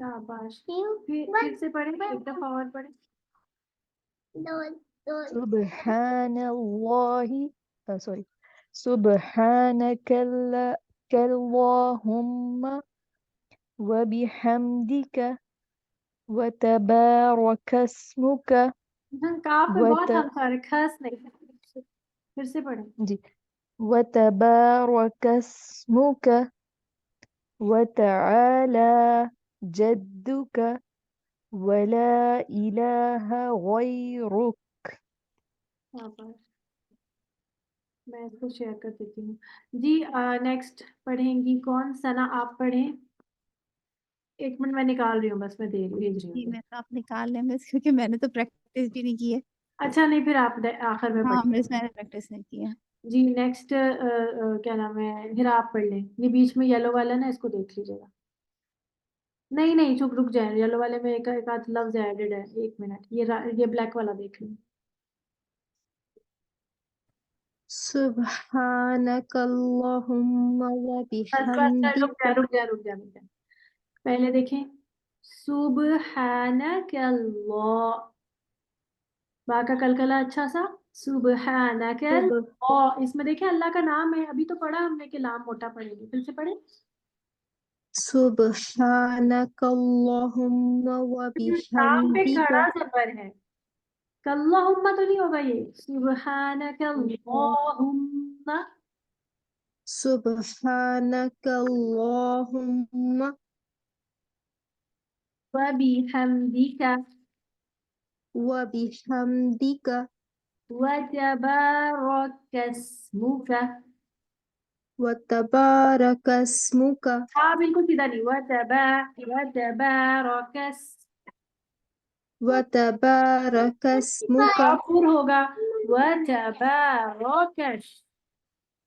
शाबाश, फिर से पढ़ें, एक दफा और पढ़ें। सुब्हानल्लाहि सॉरी सुब्हानक अल्लाहुम्मा व बिहम्दिक व तबारक अस्मुक काफ में व बहुत त हम सारे खस नहीं, फिर से पढ़ें। जी व तबारक अस्मुक वतआला जद्दुक वला इलाहा गैरुक। शाबाश। मैं इसको शेयर कर देती हूँ जी। नेक्स्ट पढ़ेंगी कौन? सना आप पढ़ें। 1 मिनट मैं निकाल रही हूँ, बस मैं भेज रही जी हूँ। मैं तो आप निकाल लें बस, क्योंकि मैंने तो प्रैक्टिस भी नहीं की है। अच्छा नहीं, फिर आप आखिर में हाँ पढ़ें। मिस, मैंने प्रैक्टिस नहीं की है। जी नेक्स्ट क्या नाम है, हिरा आप पढ़ लें। ये बीच में येलो वाला ना, इसको देख लीजिएगा। नहीं नहीं, चुप रुक जाए, येलो वाले में एक आध लफ्ज एडेड है। 1 मिनट, ये ब्लैक वाला देख लें। सुब्हानकल्लाहुम्मा व बस रुक जा बिहम्दिका। रुक जा रुक जा रुक जा। पहले देखें, सुबहानकल्लाह, बा का कलकला अच्छा सा, सुब सुबहानकल्लाह। इसमें देखें अल्लाह का नाम है, अभी तो पढ़ा हमने कि लाम मोटा पढ़ेंगे, फिर से पढ़े। सुब्हानकल्लाहुम्मा व लाम पे बिहम्दिका। खड़ा जबर है, कल्लाहुम्मा तो नहीं होगा ये। सुबहानकल्लाहुम्मा सुब्हानकल्लाहुम्मा व बिहम्दिका व बिहम्दिका व तबारकस्मुक। व तबारकस्मुका। हाँ बिल्कुल सीधा नहीं, व तबारकस, व तबारकस्मुका। और होगा व तबारकश।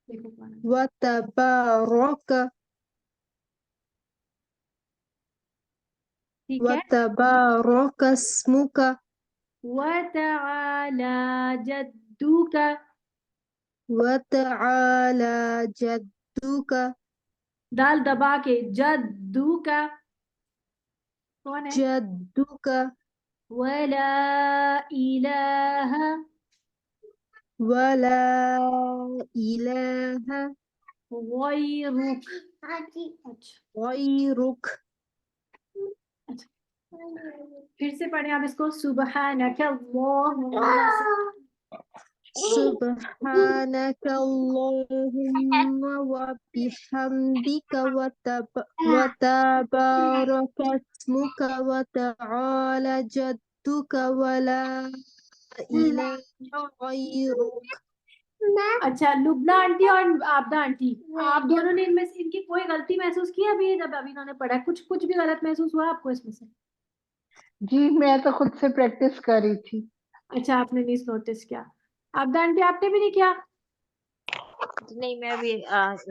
देखो कौन है। व तबारक ठीक व है। तबारकस्मुका। व तआला जद्दुका, व तआला जद्दुका। दाल दबा के, जद्दुका कौन है? जद्दुका वला इलाहा वला इलाहा गैरुक। अच्छा गैरुक। अच्छा, फिर से पढ़ें आप इसको। सुबहानक अल्लाहुम्मा, सुब्हानक अल्लाहुम्मा व बिहम्दिका व तबारकस्मुका व तआला जद्दुका वला इलाहा गैरुक। अच्छा लुबना आंटी और आबदा आंटी, आप दोनों ने इनमें से इनकी कोई गलती महसूस की है अभी जब अभी इन्होंने पढ़ा? कुछ भी गलत महसूस हुआ आपको इसमें से? जी मैं तो खुद से प्रैक्टिस कर रही थी। अच्छा आपने नहीं नोटिस किया। आबदा आंटी आपने भी नहीं किया? नहीं, मैं भी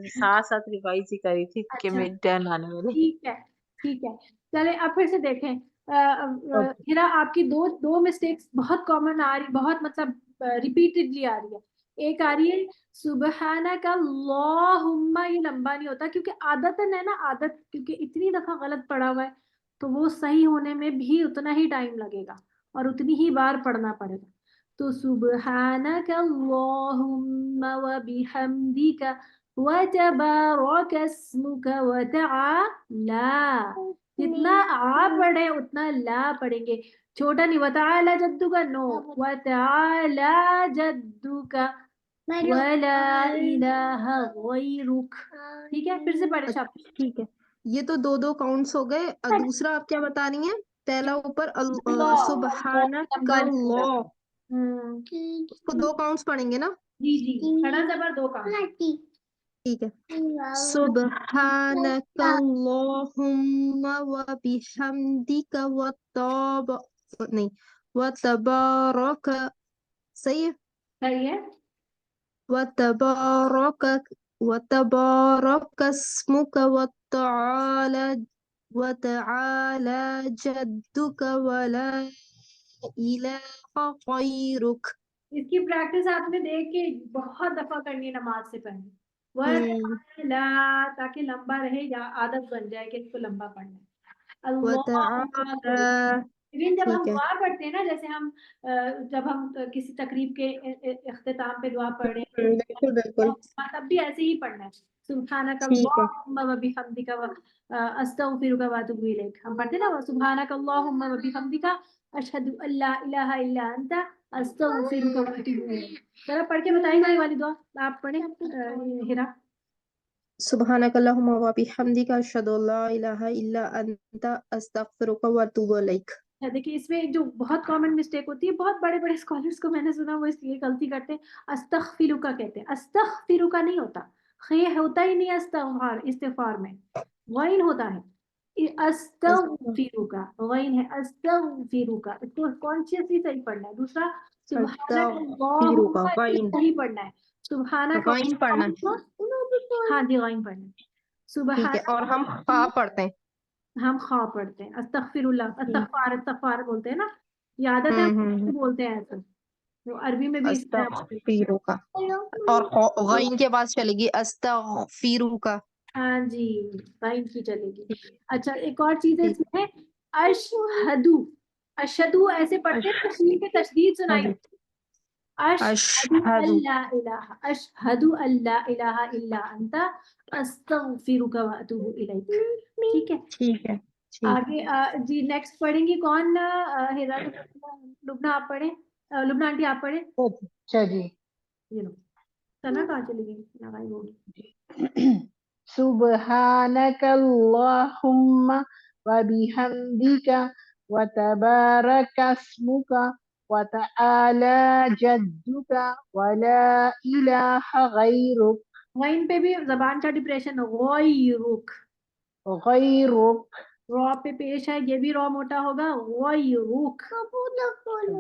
साथ साथ रिवाइज ही करी थी कि अच्छा मिड टर्न आने वाली। ठीक है ठीक है। चले अब फिर से देखें। ओके। हिरा आपकी दो दो मिस्टेक्स बहुत कॉमन आ रही, बहुत मतलब रिपीटेडली आ रही है। एक आ रही है सुबहानका अल्लाहुम्मा, ये लंबा नहीं होता क्योंकि आदतन है ना, आदत क्योंकि इतनी दफा गलत पढ़ा हुआ है तो वो सही होने में भी उतना ही टाइम लगेगा और उतनी ही बार पढ़ना पड़ेगा। तो सुबहानका अल्लाहुम्मा व बिहम्दिका व तबारक अस्मुक व तआला। जितना आ पढ़े उतना ला पढ़ेंगे, छोटा नहीं। वताला जद्दू का नो, वताला जद्दू का वला इलाहा गैरुक। ठीक है, फिर से पढ़े अच्छा, शाबाश। ठीक है। ये तो दो दो काउंट्स हो गए। दूसरा आप क्या बता रही हैं? पहला ऊपर सुबहानक लंबा नहीं होगा। अल्लाह, हम्म, उसको दो काउंट्स पढ़ेंगे ना? जी जी, खड़ा जबर दो काम। ठीक है। सुबहानक अल्लाहुम्मा व बिहम्दिका नहीं, व तबारक। सही है। सही है। व तबारक व तबारक अस्मुक व तआला जद्दुक वला इलाहा गैरुक। इसकी प्रैक्टिस आपने देख के बहुत दफा करनी है नमाज से पहले। हम्म। वला, ताकि लंबा रहे या आदत बन जाए कि इसको लंबा पढ़ना है। व अल्लाह, इवन जब हम ठीक है। दुआ पढ़ते हैं ना, जैसे हम जब हम किसी तकरीब के इख्तिताम पे दुआ पढ़ रहे हैं बिल्कुल बिल्कुल। तब भी ऐसे ही पढ़ना है। सुब्हानक ठीक है। अल्लाहुम्मा व बिहम्दिका व अस्तगफिरुका व अतूबु इलैक। हम पढ़ते हैं ना, सुब्हानक अल्लाहुम्मा व बिहम्दिका अशहदु अल्ला इलाहा इल्ला अंता अस्तगफिरुका व अतूबु इलैक। जरा पढ़ के बताइएगा ये वाली दुआ, आप पढ़े हिरा। सुब्हानकल्लाहुम्मा व बिहम्दिका अशहदु अल्ला इलाहा इल्ला अंता अस्तगफिरुका व अतूबु इलैक। देखिए इसमें एक जो बहुत कॉमन मिस्टेक होती है, बहुत बड़े बड़े स्कॉलर्स को मैंने सुना वो इसलिए गलती करते हैं, अस्तगफिरुका कहते हैं, अस्तगफिरुका नहीं होता, खे होता ही नहीं है इस्तगफार, इस्तिगफार में गैन होता है, अस्तगफिरुका गैन है, अस्तगफिरुका, इसको कॉन्शियसली सही पढ़ना है। दूसरा अस्तगफिरुका सुबहानक वाइन सही पढ़ना है, सुबहानक वाइन पढ़ना है। हाँ जी गैन पढ़ना है, ठीक है, और हम सुबहानक खा पढ़ते हैं। हम खा पढ़ते हैं, अस्तगफिरुल्लाह, अस्तगफार अस्तगफार बोलते हैं ना, ये आदत है, हम्म। बोलते हैं ऐसे, तो अरबी में भी इस तरह बोलते हैं। अस्तगफिरुका और गैन के बाद चलेगी अस्तगफिरुका। हाँ जी, लाइन की चलेगी। अच्छा एक और चीज है ठीक इसमें, अशहदु, अशहदु ऐसे पढ़ते हैं, तशदीद पे तशदीद सुनाई, अशहदु अशहदु। अल्ला इलाहा, अशहदु अल्ला इलाहा इल्ला अंता अस्तगफिरुका व अतूबु इलैक। ठीक है, ठीक है, ठीक। आगे जी नेक्स्ट पढ़ेंगी कौन? हिरा, लुबना आप पढ़े, लुबना आंटी आप पढ़े, अच्छा जी। ये लो, सना कहाँ चली गई, सना गायब हो गई। सुब्हानकल्लाहुम्मा व बिहम्दिका व तबारकस्मुका व तआला जद्दुका व ला इलाहा गैरुक वाइन पे भी जबान का डिप्रेशन हो, गैरुक, गैरुक रॉ पे पेश है, ये भी रॉ मोटा होगा, गैरुक,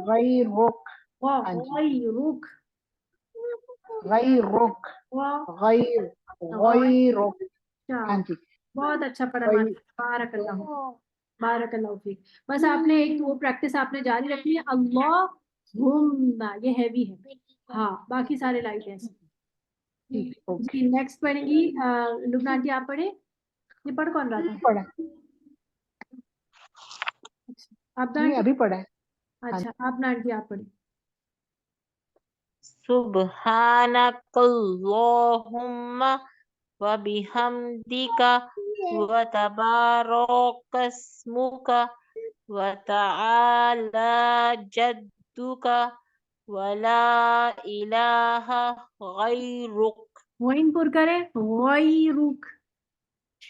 गैरुक। वाह हाँ जी, गैरुक, गैरुक वाह गैर गैरुक। हाँ अच्छा, जी, बहुत अच्छा पढ़ा गैर। माशाल्लाह, बारकल्लाह, बारकल्लाह फीक। बस आपने एक वो प्रैक्टिस आपने जारी रखनी है, अल्लाहुम्मा ये हैवी है, हाँ बाकी सारे लाइट हैं। ठीक, ओके। जी नेक्स्ट पढ़ेंगी लुबना आंटी आप पढ़े, ये पढ़ कौन रहा था? पढ़ा अच्छा आप नहीं, आंटी, अभी पढ़ा है। हाँ अच्छा आप आंटी आप पढ़े। सुब्हानकल्लाहुम्मा व बिहम्दिका व तबारकस्मुका व तआला जद्दुका व ला इलाहा गैरुक वहीन पुर करे, गैरुक,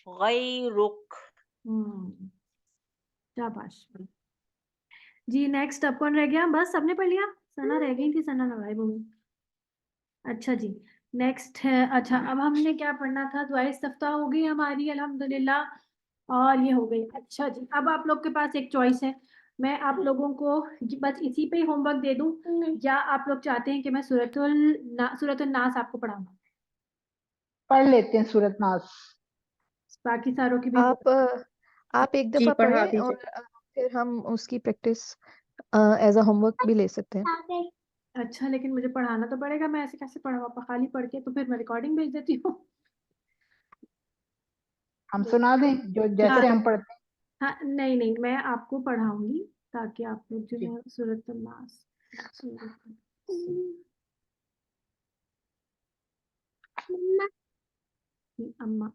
गैरुक। शाबाश। जी नेक्स्ट अब कौन रह गया? बस सबने पढ़ लिया, सना रह गई थी, सना लगाए वो। अच्छा जी नेक्स्ट है, अच्छा अब हमने क्या पढ़ना था, दुआ इस्तिफ्ता हो गई हमारी अल्हम्दुलिल्लाह, और ये हो गई। अच्छा जी अब आप लोग के पास एक चॉइस है, मैं आप लोगों को बस इसी पे ही होमवर्क दे दूं, या आप लोग चाहते हैं कि मैं सूरतुल नास आपको पढ़ाऊं? पढ़ लेते हैं सूरत नास। बाकी सारों की भी आप एक जी दफा पढ़ा पढ़ें दीजिए। और फिर हम उसकी प्रैक्टिस एज अ होमवर्क भी ले सकते हैं। अच्छा लेकिन मुझे पढ़ाना तो पड़ेगा, मैं ऐसे कैसे पढ़ाऊँ आपका खाली पढ़ के, तो फिर मैं रिकॉर्डिंग भेज देती हूँ। हम सुना दें जो हाँ जैसे हम पढ़ते हाँ, नहीं नहीं मैं आपको पढ़ाऊंगी, ताकि आप लोग जो हैं। है सूरत नास, अम्मा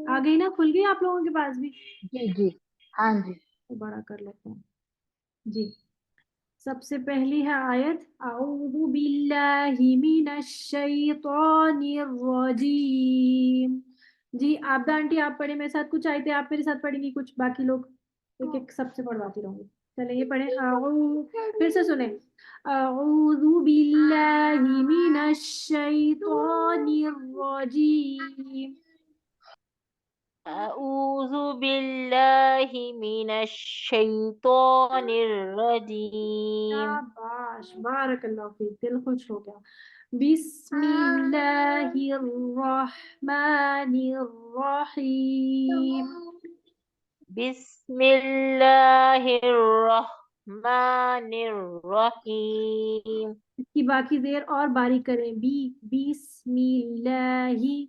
आ गई ना, खुल गई आप लोगों के पास भी? जी जी, हाँ जी। तो बड़ा कर लेते हैं जी। सबसे पहली है आयत, अऊज़ु बिल्लाहि मिनश शैतानिर रजीम। जी आबदा आंटी आप पढ़े मेरे साथ, कुछ आयतें आप मेरे साथ पढ़ेंगी, कुछ बाकी लोग एक एक सबसे पढ़वाती रहूंगी। चले ये पढ़े, फिर से सुने, अऊज़ु बिल्लाहि मिनश शैतानिर रजीम। अऊज़ु बिल्लाहि मिनश शैतानिर रजीम। शाबाश, बारकल्लाहु फीक, दिल खुश हो गया। बिस्मिल्लाहिर्रहमानिर्रहीम। बिस्मिल्लाहिर्रहमानिर्रहीम। इसकी बाकी देर और बारीक करें, बिस्मिल्लाहि,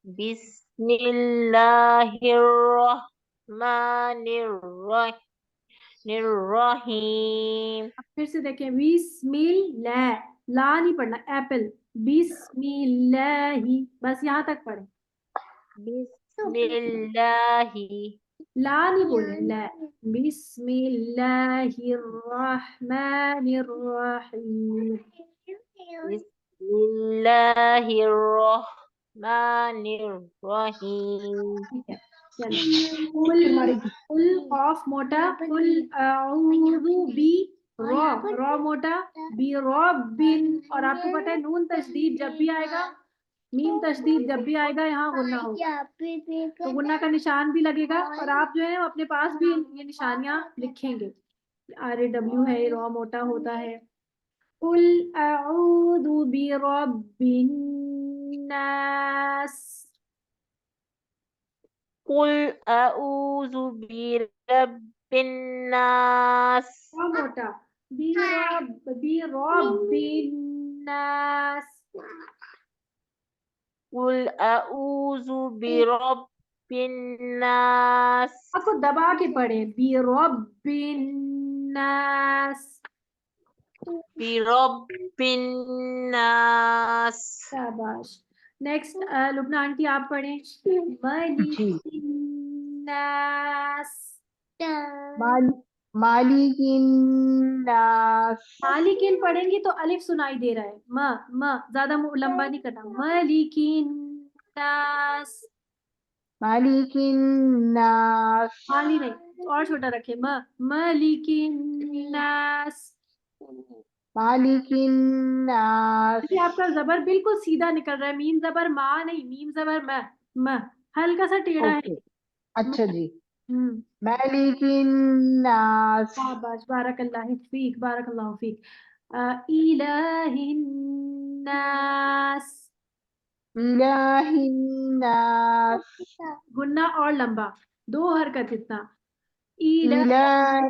बिस्मिल्लाहिर्रहमानिर्रहीम। अब फिर से देखें, बिस्मिल्लाह, ला नहीं पढ़ना, एप्पल, बिस्मिल्लाहि, बस यहाँ तक पढ़े। बिस्मिल्लाहि ला नहीं बोले, ला। बिस्मिल्लाहिर्रहमानिर्रहीम। बिस्मिल्लाहिर्रहमानिर्रहीम। ठीक है, चलो। कुल ऑफ मोटा, कुल अऊज़ु बी रॉ मोटा, बी बिन। और आपको पता है नून तशदीद जब भी आएगा, मीम तशदीद जब भी आएगा, यहाँ गुन्ना होगा, तो गुन्ना का निशान भी लगेगा। और आप जो है अपने पास भी ये निशानियां लिखेंगे। RAW है, रॉ मोटा होता है। कुल अऊज़ु बिरब्बिन नास। कुल अऊज़ु बिरब्बिन नास। रॉ मोटा, बिरब्बिन नास। कुल अऊज़ु बिरब्बिन नास। आपको दबा के पढ़े, बिरब्बिन नास। बिरब्बिन नास। शाबाश। नेक्स्ट लुबना आंटी आप पढ़ें। मलिकिन नास। मालिकिन नास। मालिकिन पढ़ेंगी तो अलिफ सुनाई दे रहा है, म ज्यादा लंबा नहीं करना। मलिकिन नास। मालिकिन नास। माली नहीं, और छोटा रखे, मलिकिन नास। मालिकिन नास। देखिए आपका जबर बिल्कुल सीधा निकल रहा है, मीम जबर मा नहीं, मीम जबर म हल्का सा टेढ़ा है। ओके, अच्छा जी। हम्म। मालिकिन नास। शाबाश, बारकल्लाहु फीक, बारकल्लाहु फीक। इलाहिन नास। इलाहिन नास। गुन्ना और लंबा, 2 हरकत इतना। इला इला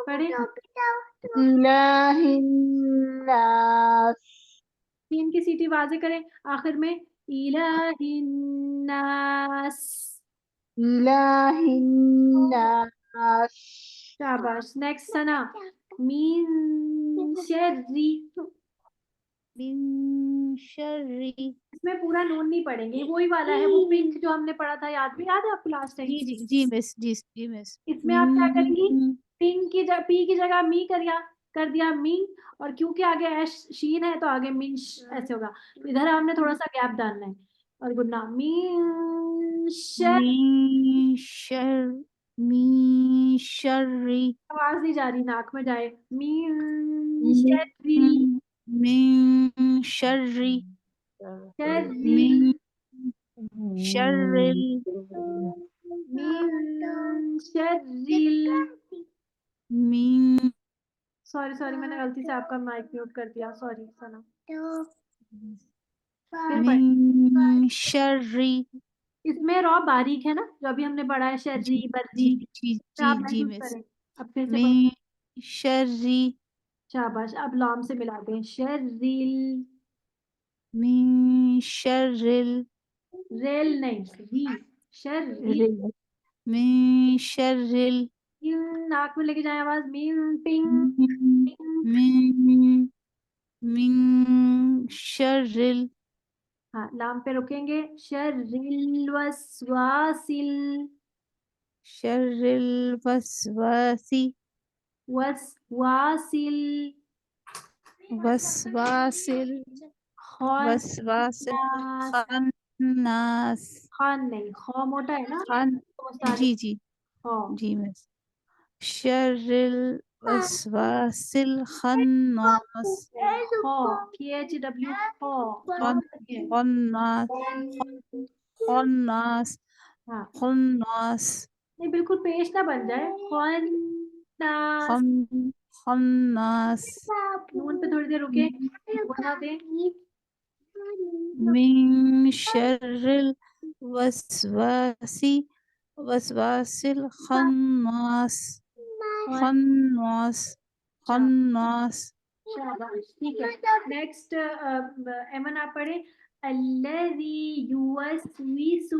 पढ़े। इलाहिन नास। 3 की सीटी वाजे करें आखिर में। इलाहिन नास। इलाहिन नास। शाबाश। नेक्स्ट सना। मीन शर्री। मिन शर्री। इसमें पूरा नून नहीं पढ़ेंगे, वही वाला है, वो पिंक जो हमने पढ़ा था, याद है आपको लास्ट टाइम। जी मिस, जी मिस। इसमें आप क्या करेंगी, पिंक की जगह, पी की जगह मी कर दिया मी, और क्योंकि आगे एश शीन है तो आगे मिन ऐसे होगा, तो इधर हमने थोड़ा सा गैप डालना है। और गुन्ना मीन शर। मिन शर्री। आवाज नहीं जा रही, नाक में जाए। मीन शर्रिल। मिन शर्री। शर्रिल। मिन शर्रिल। मीन शर्रिल। मिन सॉरी मैंने गलती से आपका माइक म्यूट कर दिया, सॉरी सना। फिर पढ़। मिन शर्री। इसमें रॉ बारीक है ना, जो अभी हमने पढ़ा है, शर्री जी बर्री, तो आप जी महसूस मिस। करें। अब फिर से पढ़ो। मिन शर्री। शाबाश, अब लॉम से मिला दें, शर्रिल। मिन शर्रिल। रेल नहीं, री। शर्रिल। मिन शर्रिल। नाक में लेके जाए आवाज, मीन पिंग। मिन मिन शर्रिल। हाँ, लाम पे रुकेंगे। शर्रिल वस्वासिल। शर्रिल वसवासी। वस्वासिल। वसवासिल। वसवासिल खन्नास। खन्नास। खान नहीं, खौ मोटा है ना, खान। तो मुस्तारिफ जी खौ। मिस। शर्रिल वसवासिल खन्नास। खौ, KHW खौ। खन खन्नास। खन्नास। हाँ, खन्नास। नहीं बिल्कुल पेश ना बन जाए, खन्नास। खन खन्नास। नून पे थोड़ी देर रुके, बना दें। मिन शर्रिल वसवासी वसवासिल खन्नास। खन्नास। खन्नास। शाबाश, ठीक है। नेक्स्ट एमन आप पढ़े। अल्लज़ी युवस्विसु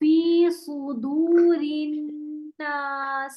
फी सुदूरिन नास।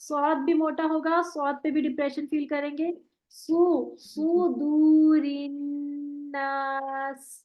सौद भी मोटा होगा, सौद पे भी डिप्रेशन फील करेंगे। सुदूरिन नास।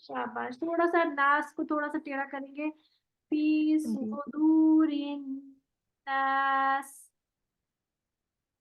शाबाश, थोड़ा सा नास को थोड़ा सा टेढ़ा करेंगे। फी जी सुदूरिन नास।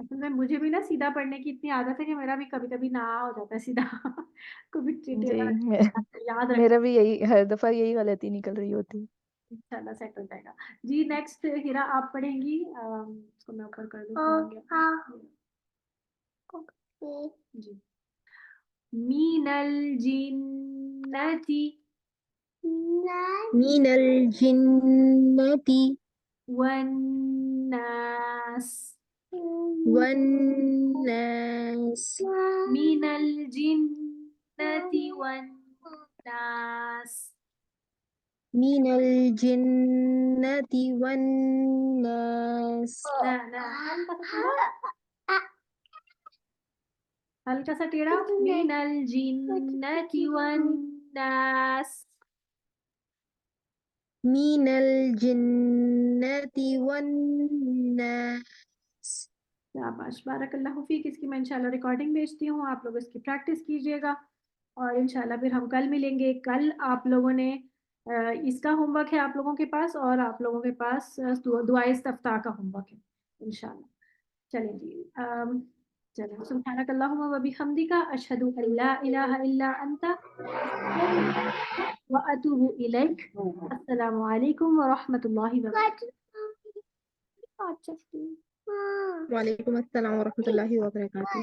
असल में मुझे भी ना सीधा पढ़ने की इतनी आदत है कि मेरा भी कभी कभी ना हो जाता है सीधा। कभी टेढ़ा। जी याद रखना। मेरा भी यही हर दफा यही गलती निकल रही होती। इंशाल्लाह सेट हो जाएगा। जी नेक्स्ट हिरा आप पढ़ेंगी। इसको मैं ऊपर कर दूं, कहाँ गया? जी। मीनल जिन्नती मिनल जिन्नति वन्नास। वन्नास मीनल जिन्नति वन्नास। मिनल जिन्नति वन्नास ना ना, हल्का सा टेढ़ा। मिनल जिन्नति वन्नास। मिनल जिन्नति वन्नास। शाबाश, बारकल्लाहु फीक। इसकी मैं इंशाल्लाह रिकॉर्डिंग भेजती हूँ, आप लोग इसकी प्रैक्टिस कीजिएगा और इंशाल्लाह फिर हम कल मिलेंगे। कल आप लोगों ने इसका होमवर्क है आप लोगों के पास, और आप लोगों के पास दुआए इस्तिफ्ताह का होमवर्क है इंशाल्लाह। चलें जी, चलें। सुब्हानकल्लाहुम्मा व बिहम्दिका अशहदु अल्ला इलाहा इल्ला अंता व अतूबु इलैक। अस्सलामु अलैकुम व रहमतुल्लाहि व बरकातुहू। वालेकुम अस्सलाम वरहमतुल्लाहि वबरकातुहू।